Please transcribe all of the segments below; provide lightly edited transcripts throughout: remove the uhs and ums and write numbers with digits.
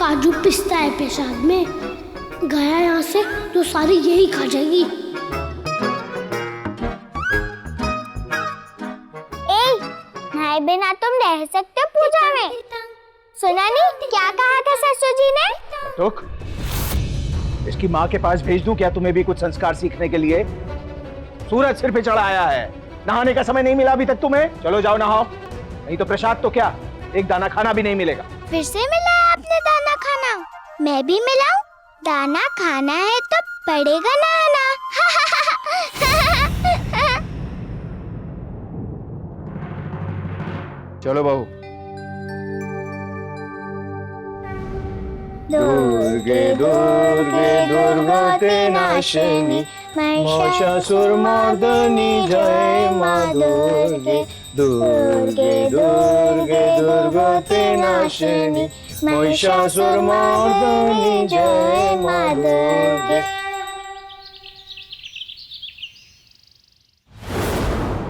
काजू पिसता है पेशाब में, गया यहाँ से तो सारी यही खा जाएगी। ए, नहाए बिना तुम रह सकते हो पूजा में? सुना नहीं क्या कहा था ससुर जी ने? रुक, इसकी माँ के पास भेज दूं क्या तुम्हें भी कुछ संस्कार सीखने के लिए? सूरज सिर पे चढ़ा आया है, नहाने का समय नहीं मिला अभी तक तुम्हें? चलो जाओ नहाओ, नहीं तो प्रसाद तो क्या, एक दाना खाना भी नहीं मिलेगा। फिर से मिलाया आपने दाना खाना? मैं भी मिलाऊं? दाना खाना है तो पड़ेगा नहाना। चलो बहू। दुर्गे दुर्गे दुर्गते नाशिनी महिषासुरमर्दिनी जय मां दुर्गे। दुर्गे दुर्गे दुर्गते नाशिनी महिषासुरमर्दिनी जय मां दुर्गे।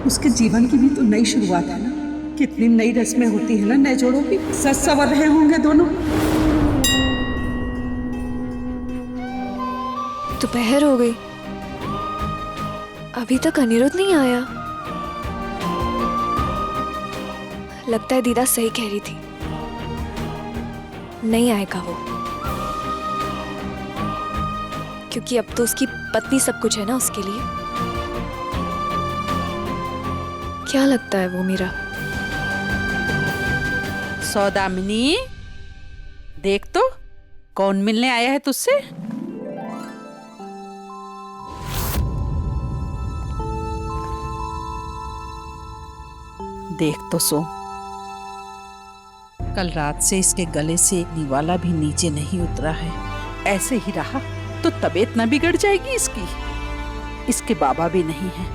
उसके जीवन की भी तो नई शुरुआत है ना, कितनी नई रस्में होती है ना नए जोड़ों की। सच संवर रहे होंगे दोनों। दोपहर हो गई, अभी तक अनिरुद्ध नहीं आया। लगता है दीदा सही कह रही थी, नहीं आएगा वो, क्योंकि अब तो उसकी पत्नी सब कुछ है ना उसके लिए। क्या लगता है वो मेरा? सौदामिनी, देख तो कौन मिलने आया है तुझसे। देख तो सो, कल रात से इसके गले से एक निवाला भी नीचे नहीं उतरा है। ऐसे ही रहा तो तबीयत न बिगड़ जाएगी इसकी। इसके बाबा भी नहीं है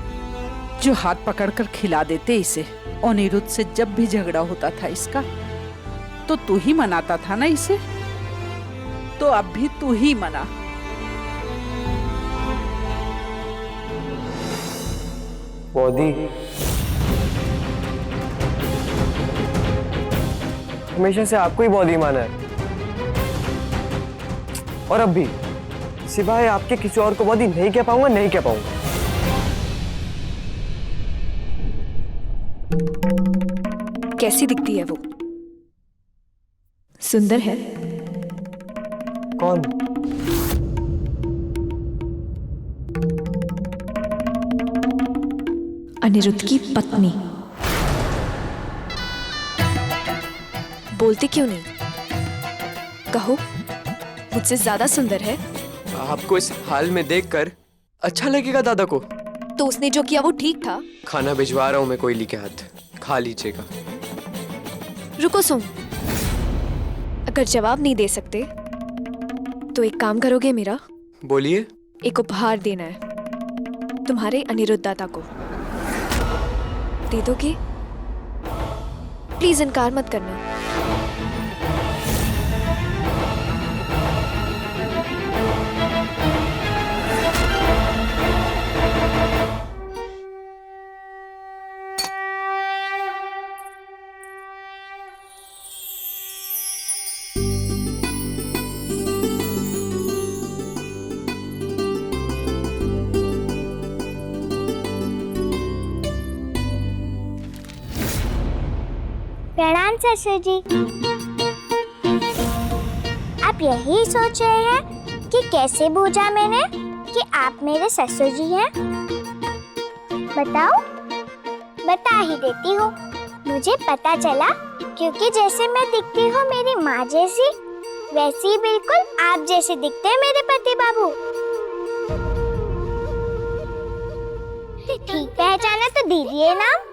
जो हाथ पकड़कर खिला देते इसे। अनिरुद्ध से जब भी झगड़ा होता था इसका तो तू ही मनाता था ना इसे, तो अब भी तू ही मना। बॉडी हमेशा से आपको ही बॉडी माना है, और अब भी सिवाय आपके किसी और को बॉडी नहीं कह पाऊंगा, नहीं कह पाऊंगा। कैसी दिखती है वो? सुंदर है? कौन? अनिरुद्ध की पत्नी। बोलते क्यों नहीं? कहो, मुझसे ज्यादा सुंदर है? आपको इस हाल में देखकर अच्छा लगेगा दादा को। तो उसने जो किया वो ठीक था? खाना भिजवा रहा हूँ मैं कोयली के हाथ, खा लीजिएगा। रुको सुन, अगर जवाब नहीं दे सकते तो एक काम करोगे मेरा? बोलिए। एक उपहार देना है तुम्हारे अनिरुद्ध दादा को, दे दोगे? प्लीज इनकार मत करना। प्रणाम ससुर जी। आप यही सोच रहे हैं कि कैसे बूझा मैंने कि आप मेरे ससुर जी हैं? बताओ, बता ही देती हूँ। मुझे पता चला क्योंकि जैसे मैं दिखती हूँ मेरी माँ जैसी, वैसे ही बिल्कुल आप जैसे दिखते हैं मेरे पति बाबू। ठीक पहचाना तो दीजिए नाम।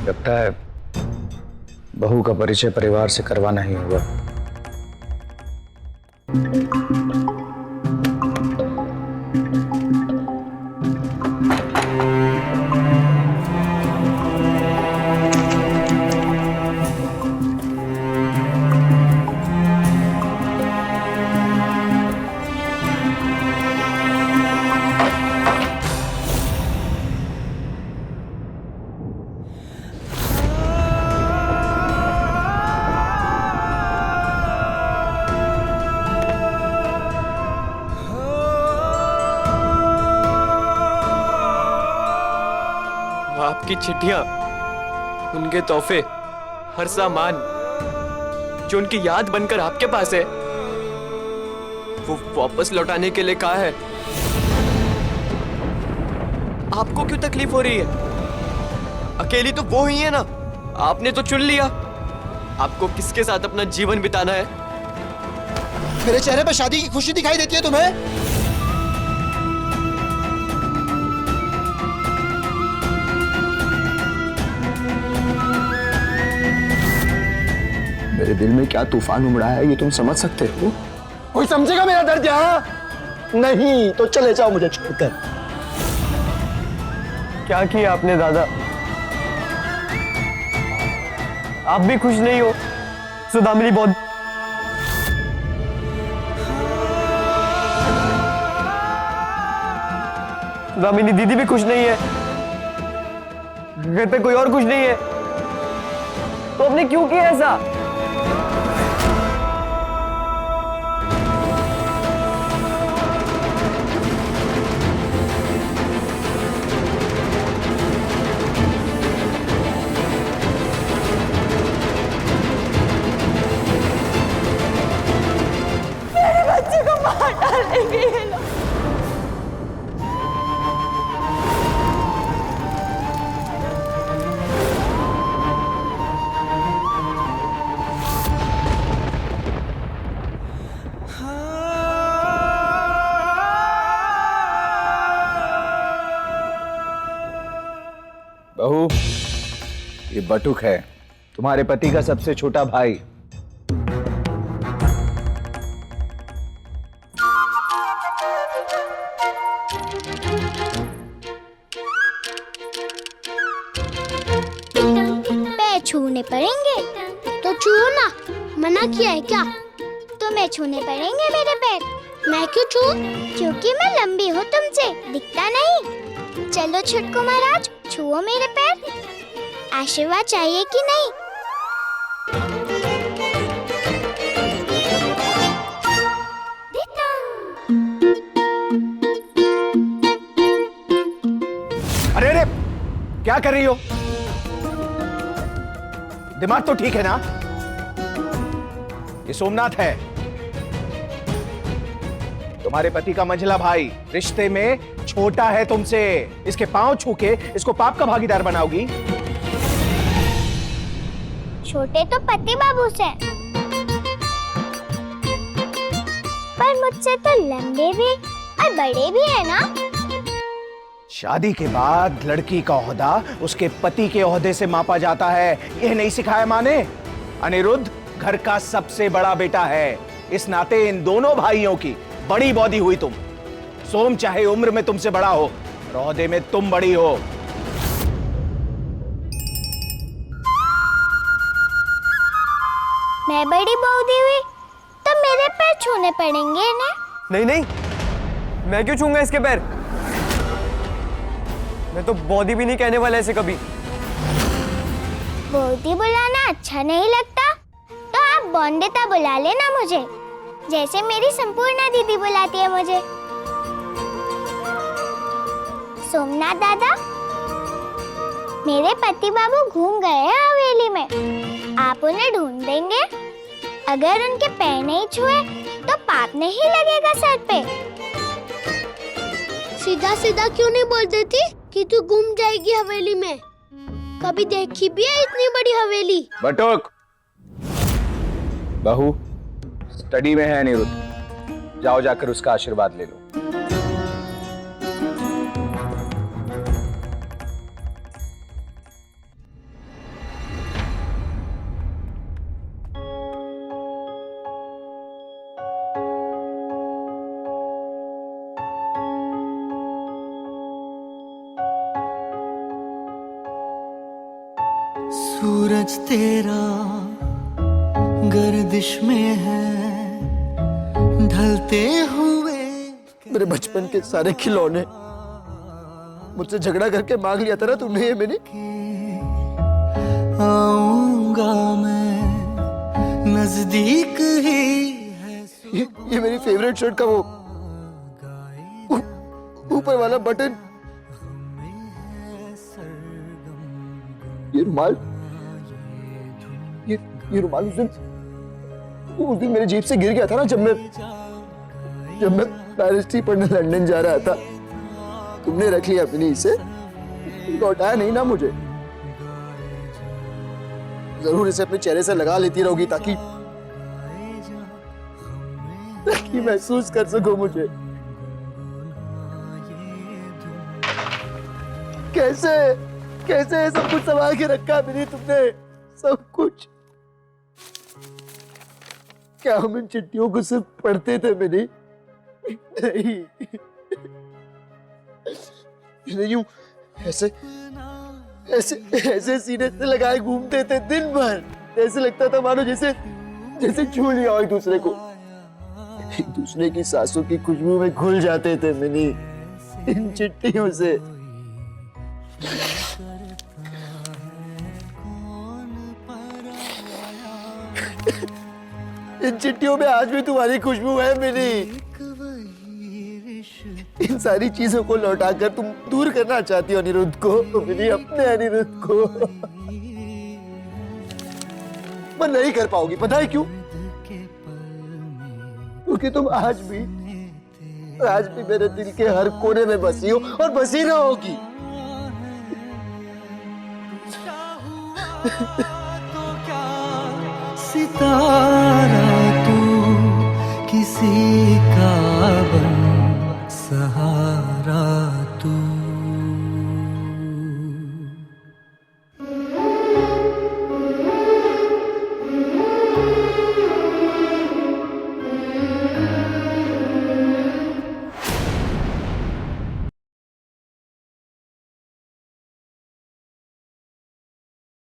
लगता है बहू का परिचय परिवार से करवाना ही होगा। आपकी चिट्ठियां, उनके तोहफे, हर सामान जो उनकी याद बनकर आपके पास है, वो वापस लौटाने के लिए कहा है। आपको क्यों तकलीफ हो रही है? अकेली तो वो ही है ना, आपने तो चुन लिया आपको किसके साथ अपना जीवन बिताना है। मेरे चेहरे पर शादी की खुशी दिखाई देती है तुम्हें? मेरे दिल में क्या तूफान उमड़ा है ये तुम समझ सकते हो? कोई समझेगा मेरा दर्द यहाँ? नहीं तो चले जाओ मुझे छोड़कर। क्या किया आपने दादा? आप भी खुश नहीं हो? सुदामिनी बहुत सुदामिनी दीदी भी खुश नहीं है, घर पे कोई और खुश नहीं है, तो आपने क्यों किया ऐसा? बहू, ये बटुक है, तुम्हारे पति का सबसे छोटा भाई। पैर छूने पड़ेंगे तो छुओ ना, मना किया है क्या? तुम्हें छूने पड़ेंगे मेरे पैर, मैं क्यों छू? क्योंकि मैं लंबी हूँ तुमसे, दिखता नहीं। चलो छुटकू महाराज, छुओ मेरे पैर। आशीर्वाद चाहिए कि नहीं? अरे अरे, क्या कर रही हो? दिमाग तो ठीक है ना? ये सोमनाथ है, तुम्हारे पति का मंझला भाई, रिश्ते में छोटा है तुमसे। इसके पांव छू के इसको पाप का भागीदार बनाओगी? छोटे तो पति बाबू से, पर मुझसे तो लंबे भी और बड़े भी है ना। शादी के बाद लड़की का ओहदा उसके पति के ओहदे से मापा जाता है, यह नहीं सिखाया माँ ने? अनिरुद्ध घर का सबसे बड़ा बेटा है, इस नाते इन दोनों भाइयों की बड़ी बौदी हुई तुम। सोम चाहे उम्र में तुमसे बड़ा हो, ओहदे में तुम बड़ी हो। मैं बड़ी बौदी हुई तो मेरे पैर छूने पड़ेंगे ना? नहीं नहीं, मैं क्यों छूंगा इसके पैर? मैं तो बॉडी भी नहीं कहने वाला ऐसे कभी। बौदी बुलाना अच्छा नहीं लगता तो आप बॉन्डिता बुला लेना मुझे, जैसे मेरी संपूर्णा दीदी बुलाती है मुझे। सोमनाथ दादा, मेरे पति बाबू घूम गए हैं हवेली में, आप उन्हें ढूंढ देंगे? अगर उनके पैर नहीं छुए तो पाप नहीं लगेगा सर पे। सीधा सीधा क्यों नहीं बोल देती कि तू गुम जाएगी हवेली में? कभी देखी भी है इतनी बड़ी हवेली? बटुक, बहू स्टडी में है अनिरुद्ध, जाओ जाकर उसका आशीर्वाद ले लो। सूरज तेरा गर्दिश में है ढलते हुए। मेरे बचपन के सारे खिलौने मुझसे झगड़ा करके मांग लिया था ना तुमने, ये मैंने। आऊंगा मैं नजदीक ही है। ये मेरी फेवरेट शर्ट का वो ऊपर वाला बटन ये रुमाल ये रुमाल उस दिन मेरी जेब से गिर गया था ना, जब मैं बैरिस्ट्री पढ़ने लंदन जा रहा था। तुमने रख लिया अपनी, इसे लौटाया नहीं ना मुझे। जरूर इसे अपने चेहरे से लगा लेती रहोगी ताकि महसूस कर सको मुझे। कैसे कैसे सब कुछ संभाल के रखा मेरी तुमने, सब कुछ। क्या हम इन चिट्ठियों को सिर्फ पढ़ते थे मैंने? नहीं, यूं ऐसे ऐसे ऐसे सीने से लगाए घूमते थे दिन भर। ऐसे लगता था मानो जैसे छू लिया हो एक दूसरे को। एक दूसरे की सांसों की खुशबू में घुल जाते थे मैंने इन चिट्ठियों से। इन चिट्ठियों में आज भी तुम्हारी खुशबू है मेरी। इन सारी चीजों को लौटाकर तुम दूर करना चाहती हो अनिरुद्ध को, मेरी अपने अनिरुद्ध को। पर नहीं कर पाओगी, पता है क्यों? क्योंकि तुम आज भी मेरे दिल के हर कोने में बसी हो और बसी रहोगी। सितारा तू किसी का बन, सहारा तू।